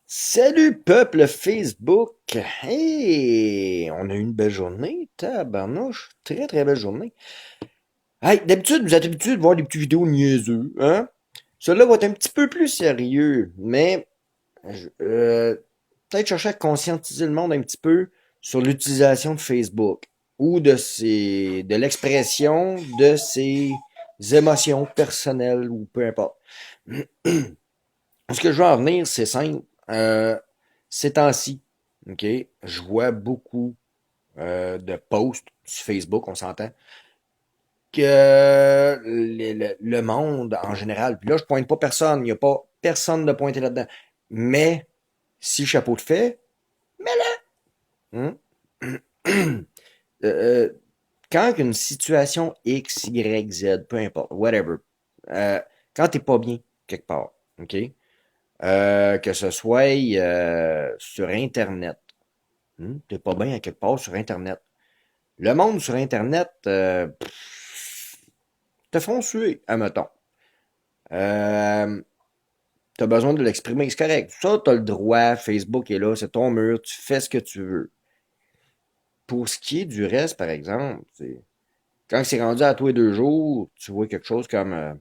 Salut peuple Facebook! Hey! On a eu une belle journée, tabarnouche. Très très belle journée. Hey, d'habitude, vous êtes habitués de voir des petites vidéos niaiseux, hein? Celui-là va être un petit peu plus sérieux, mais peut-être chercher à conscientiser le monde un petit peu sur l'utilisation de Facebook ou de l'expression de ses émotions personnelles ou peu importe. Ce que je veux en venir, c'est simple. Ces temps-ci, OK, je vois beaucoup de posts sur Facebook, on s'entend, que le monde en général, puis là, je pointe pas personne, il n'y a pas personne de pointé là-dedans. Mais, si chapeau de fait, hein, euh, quand une situation X, Y, Z, peu importe, whatever, euh, quand t'es pas bien quelque part, OK, que ce soit sur Internet, t'es pas bien à quelque part sur Internet. Le monde sur Internet te font suer, admettons. Euh, T'as besoin de l'exprimer, c'est correct. Ça, t'as le droit, Facebook est là, c'est ton mur, tu fais ce que tu veux. Pour ce qui est du reste, par exemple, quand c'est rendu à tous les 2 jours, tu vois quelque chose comme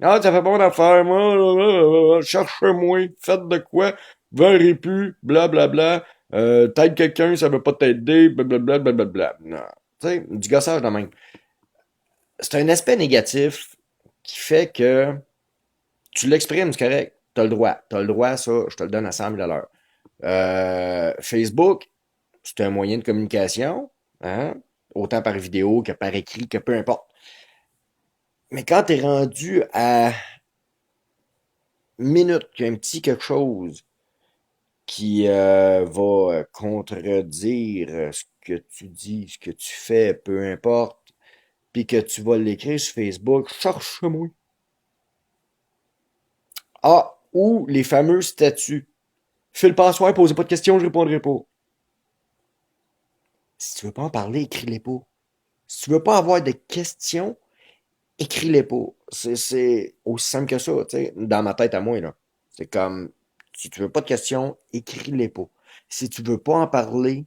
ah, ça fait bon d'affaire, moi, cherchez-moi, faites de quoi, verrez plus, blablabla, t'aides quelqu'un, ça veut pas t'aider, blablabla, blablabla. Non. Tu sais, du gossage de même. C'est un aspect négatif qui fait que tu l'exprimes, c'est correct. T'as le droit. T'as le droit, ça, je te le donne à 100 000 à l'heure. Facebook, c'est un moyen de communication, hein? Autant par vidéo que par écrit, que peu importe. Mais quand t'es rendu à minute qu'il y a un petit quelque chose qui va contredire ce que tu dis, ce que tu fais, peu importe, puis que tu vas l'écrire sur Facebook, cherche-moi. Ah, ou les fameux statuts. Fais le passoire, posez pas de questions, je répondrai pas. Si tu veux pas en parler, écris-les pas. Si tu veux pas avoir de questions, écris-les pas. C'est aussi simple que ça, tu sais, dans ma tête à moi, là. C'est comme, si tu veux pas de questions, écris-les pas. Si tu veux pas en parler,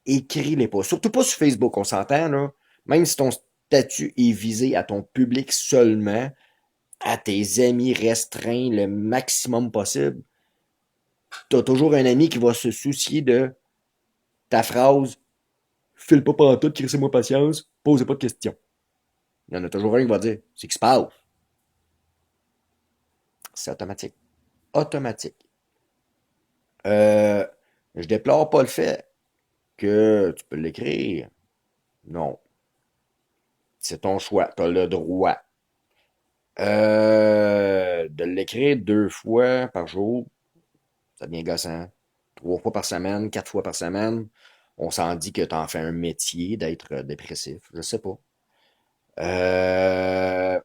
écris-les pas. Surtout pas sur Facebook, on s'entend, là. Même si ton statut est visé à ton public seulement, à tes amis restreints le maximum possible, t'as toujours un ami qui va se soucier de ta phrase file pas pantoute, crissez-moi patience, posez pas de questions. Il y en a toujours un qui va dire c'est qui se passe. C'est automatique. Automatique. Euh, je déplore pas le fait que tu peux l'écrire. Non. C'est ton choix. Tu as le droit. De l'écrire 2 fois par jour, ça devient gossant. 3 fois par semaine, 4 fois par semaine. On s'en dit que tu en fais un métier d'être dépressif. Je sais pas. Euh,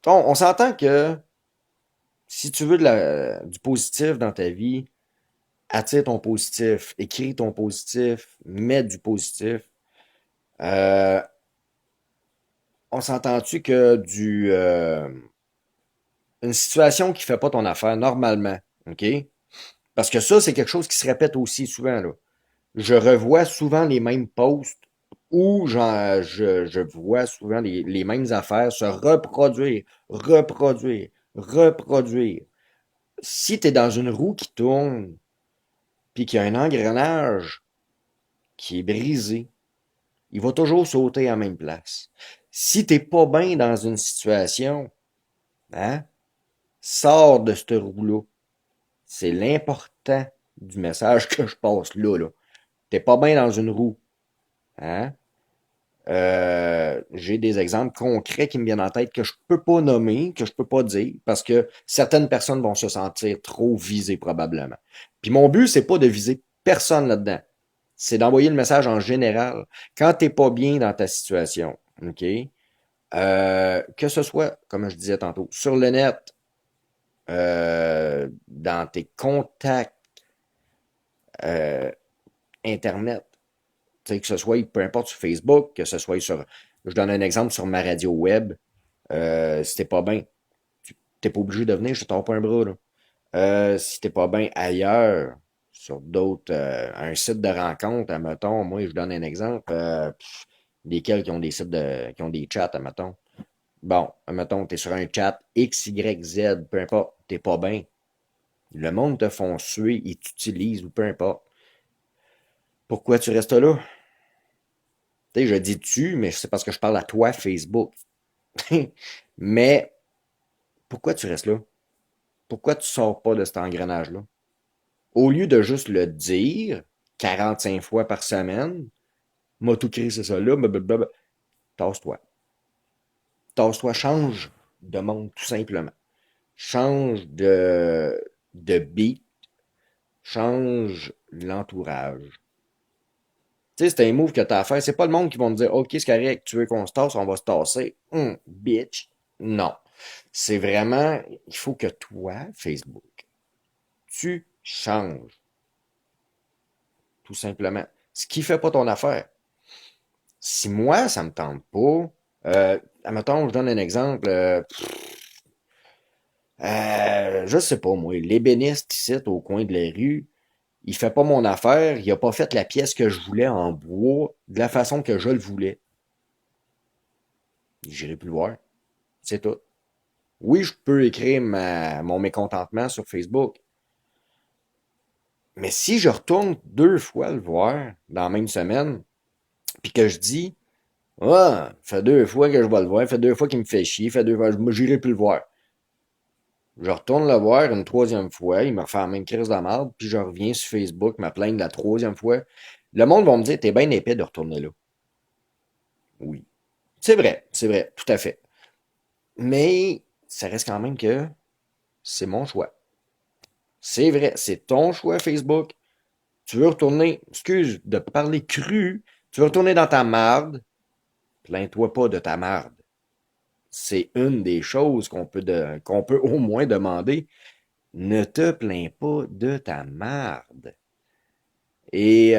on s'entend que si tu veux du positif dans ta vie, attire ton positif, écris ton positif, mets du positif. Euh, on s'entend-tu que une situation qui fait pas ton affaire normalement, OK? Parce que ça, c'est quelque chose qui se répète aussi souvent, là. Je revois souvent les mêmes posts ou je vois souvent les mêmes affaires se reproduire, reproduire, reproduire. Si tu es dans une roue qui tourne, puis qu'il y a un engrenage qui est brisé, il va toujours sauter à la même place. Si t'es pas bien dans une situation, hein, sors de ce roue-là. C'est l'important du message que je passe là. T'es pas bien dans une roue, hein. J'ai des exemples concrets qui me viennent en tête que je peux pas nommer, que je peux pas dire, parce que certaines personnes vont se sentir trop visées probablement. Puis mon but, c'est pas de viser personne là-dedans. C'est d'envoyer le message en général. Quand t'es pas bien dans ta situation, OK? Que ce soit, comme je disais tantôt, sur le net, dans tes contacts euh, Internet, tu sais, que ce soit, peu importe sur Facebook, que ce soit sur, je donne un exemple sur ma radio web, si t'es pas bien, T'es pas obligé de venir, je te tords pas un bras, là. Si t'es pas bien ailleurs, sur d'autres, un site de rencontre, admettons, moi, je donne un exemple, desquels qui ont des sites qui ont des chats, admettons. Bon, admettons, t'es sur un chat X, Y, Z, peu importe, t'es pas bien. Le monde te font suer, ils t'utilisent ou peu importe. Pourquoi tu restes là? Tu sais, je dis tu, mais c'est parce que je parle à toi, Facebook. Mais pourquoi tu restes là? Pourquoi tu sors pas de cet engrenage-là? Au lieu de juste le dire 45 fois par semaine, m'a tout créé, c'est ça là, blablabla, tasse-toi. Tasse-toi, change de monde, tout simplement. Change de beat, change l'entourage. Tu sais, c'est un move que t'as à faire. C'est pas le monde qui va me dire, OK, c'est correct, tu veux qu'on se tasse, on va se tasser. Bitch. Non. C'est vraiment, il faut que toi, Facebook, tu changes, tout simplement. Ce qui fait pas ton affaire. Si moi, ça me tente pas, admettons, je donne un exemple, je sais pas moi, l'ébéniste ici, au coin de la rue, il fait pas mon affaire, il a pas fait la pièce que je voulais en bois, de la façon que je le voulais. J'irai plus le voir. C'est tout. Oui, je peux écrire mon mécontentement sur Facebook, mais si je retourne 2 fois le voir dans la même semaine, puis que je dis, ah, fait 2 fois que je vais le voir, fait 2 fois qu'il me fait chier, fait 2 fois, j'irai plus le voir. Je retourne le voir une troisième fois, il me refait la même crise de merde, puis je reviens sur Facebook, me plaindre la troisième fois. Le monde va me dire, t'es bien épais de retourner là. Oui. C'est vrai, tout à fait. Mais ça reste quand même que c'est mon choix. C'est vrai, c'est ton choix Facebook. Tu veux retourner, excuse de parler cru, tu veux retourner dans ta marde, plains-toi pas de ta marde. C'est une des choses qu'on peut au moins demander. Ne te plains pas de ta marde. Et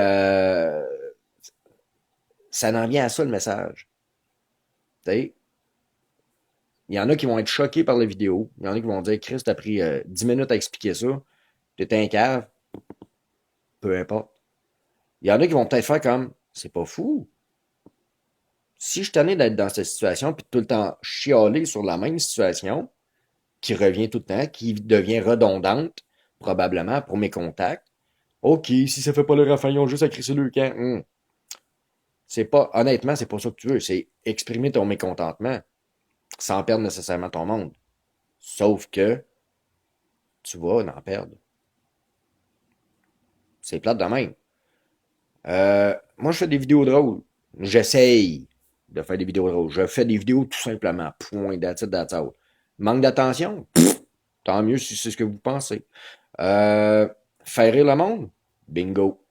ça en vient à ça le message. T'sais, il y en a qui vont être choqués par la vidéo. Il y en a qui vont dire, Chris, t'as pris 10 minutes à expliquer ça. T'es un cave. Peu importe. Il y en a qui vont peut-être faire comme, c'est pas fou. Si je tenais d'être dans cette situation, puis tout le temps chialer sur la même situation, qui revient tout le temps, qui devient redondante, probablement, pour mes contacts. OK, si ça fait pas le raffaillon juste à crisser le camp, c'est pas, honnêtement, c'est pas ça que tu veux. C'est exprimer ton mécontentement sans perdre nécessairement ton monde. Sauf que tu vas en perdre. C'est plate de même. Moi, je fais des vidéos drôles. J'essaye de faire des vidéos drôles. Je fais des vidéos tout simplement. Point, that's it, that's all. Manque d'attention? Tant mieux si c'est ce que vous pensez. Euh, Faire rire le monde? Bingo.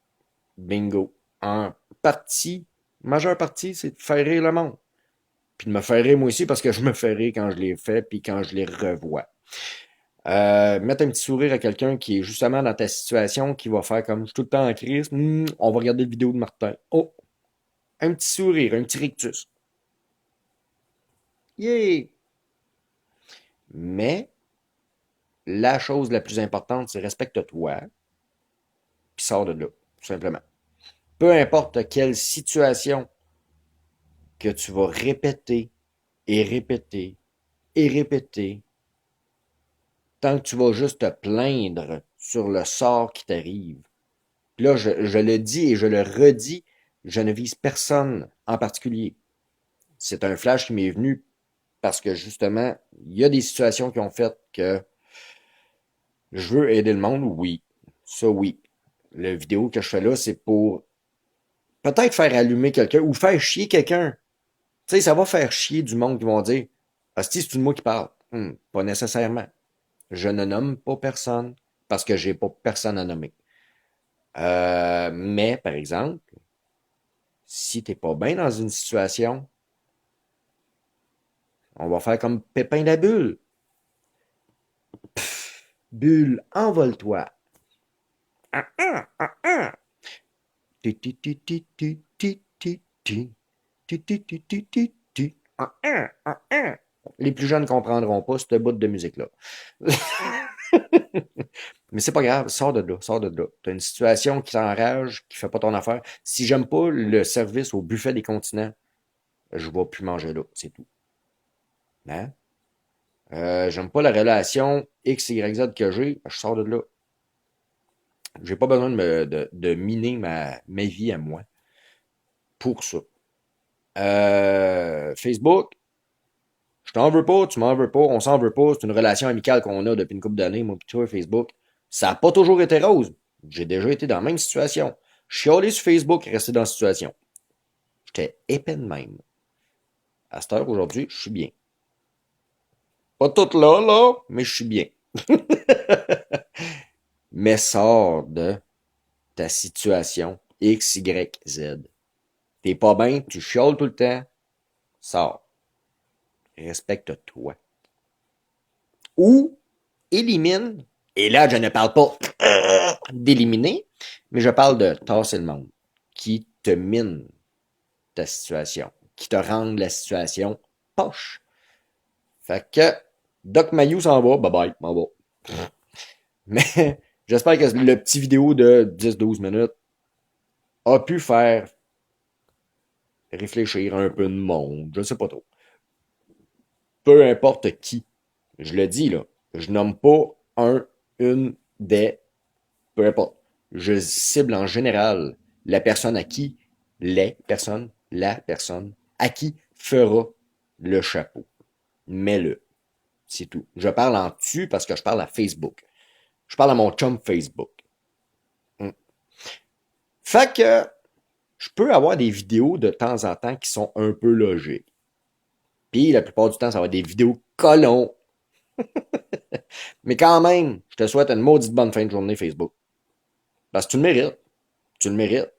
Bingo. En partie, majeure partie, c'est de faire rire le monde. Puis de me faire rire moi aussi parce que je me fais rire quand je les fais puis quand je les revois. Mettre un petit sourire à quelqu'un qui est justement dans ta situation, qui va faire comme je suis tout le temps en crise, on va regarder la vidéo de Martin. Oh, un petit sourire, un petit rictus. Yeah! Mais la chose la plus importante, c'est respecte-toi, puis sors de là, tout simplement. Peu importe quelle situation que tu vas répéter et répéter et répéter, tant que tu vas juste te plaindre sur le sort qui t'arrive. Puis là, je le dis et je le redis, je ne vise personne en particulier. C'est un flash qui m'est venu parce que justement, il y a des situations qui ont fait que je veux aider le monde, oui. Ça, oui. La vidéo que je fais là, c'est pour peut-être faire allumer quelqu'un ou faire chier quelqu'un. Tu sais, ça va faire chier du monde qui vont dire, hostie, c'est une moi qui parle. Pas nécessairement. Je ne nomme pas personne parce que j'ai pas personne à nommer. Mais, par exemple, si t'es pas bien dans une situation, on va faire comme Pépin la bulle. Bulle, envole-toi. Ah, ah, ah, ah. Ti, ti, ti, ti, ti, ti, ti, ti. Ti, ti, ti, ti, ti, ti. Ah, ah, ah, ah. Les plus jeunes ne comprendront pas ce bout de musique-là. Mais c'est pas grave, sors de là, sors de là. T'as une situation qui t'enrage, qui fait pas ton affaire. Si j'aime pas le service au buffet des continents, je vais plus manger là, c'est tout. Hein? J'aime pas la relation X, Y, Z que j'ai, je sors de là. J'ai pas besoin de miner ma vie à moi pour ça. Facebook, je t'en veux pas, tu m'en veux pas, on s'en veut pas. C'est une relation amicale qu'on a depuis une couple d'années, moi pis toi, Facebook. Ça a pas toujours été rose. J'ai déjà été dans la même situation. Je suis allé sur Facebook et resté dans la situation. J'étais épais de même. À cette heure, aujourd'hui, je suis bien. Pas tout là, mais je suis bien. Mais sors de ta situation X, Y, Z. T'es pas bien, tu chiales tout le temps, sors. Respecte-toi. Ou élimine, et là je ne parle pas d'éliminer, mais je parle de tasser le monde qui te mine ta situation, qui te rend la situation poche. Fait que Doc Mayou s'en va, bye bye, m'en va. Mais j'espère que le petit vidéo de 10-12 minutes a pu faire réfléchir un peu de monde, je sais pas trop. Peu importe qui, je le dis là, je nomme pas un, une, des, peu importe. Je cible en général la personne à qui, les personnes, la personne à qui fera le chapeau. Mets-le. C'est tout. Je parle en tu parce que je parle à Facebook. Je parle à mon chum Facebook. Hmm. Fait que je peux avoir des vidéos de temps en temps qui sont un peu logiques. Puis la plupart du temps, ça va être des vidéos colons. Mais quand même, je te souhaite une maudite bonne fin de journée Facebook. Parce que tu le mérites. Tu le mérites.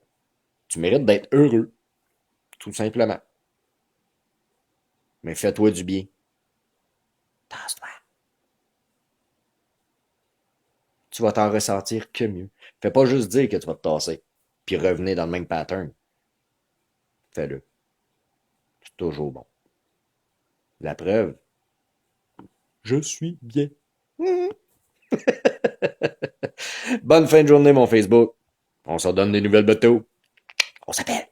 Tu mérites d'être heureux. Tout simplement. Mais fais-toi du bien. Tasse-toi. Tu vas t'en ressentir que mieux. Fais pas juste dire que tu vas te tasser. Puis revenir dans le même pattern. Fais-le. C'est toujours bon. La preuve, je suis bien. Bonne fin de journée, mon Facebook. On s'en donne des nouvelles bateaux. On s'appelle.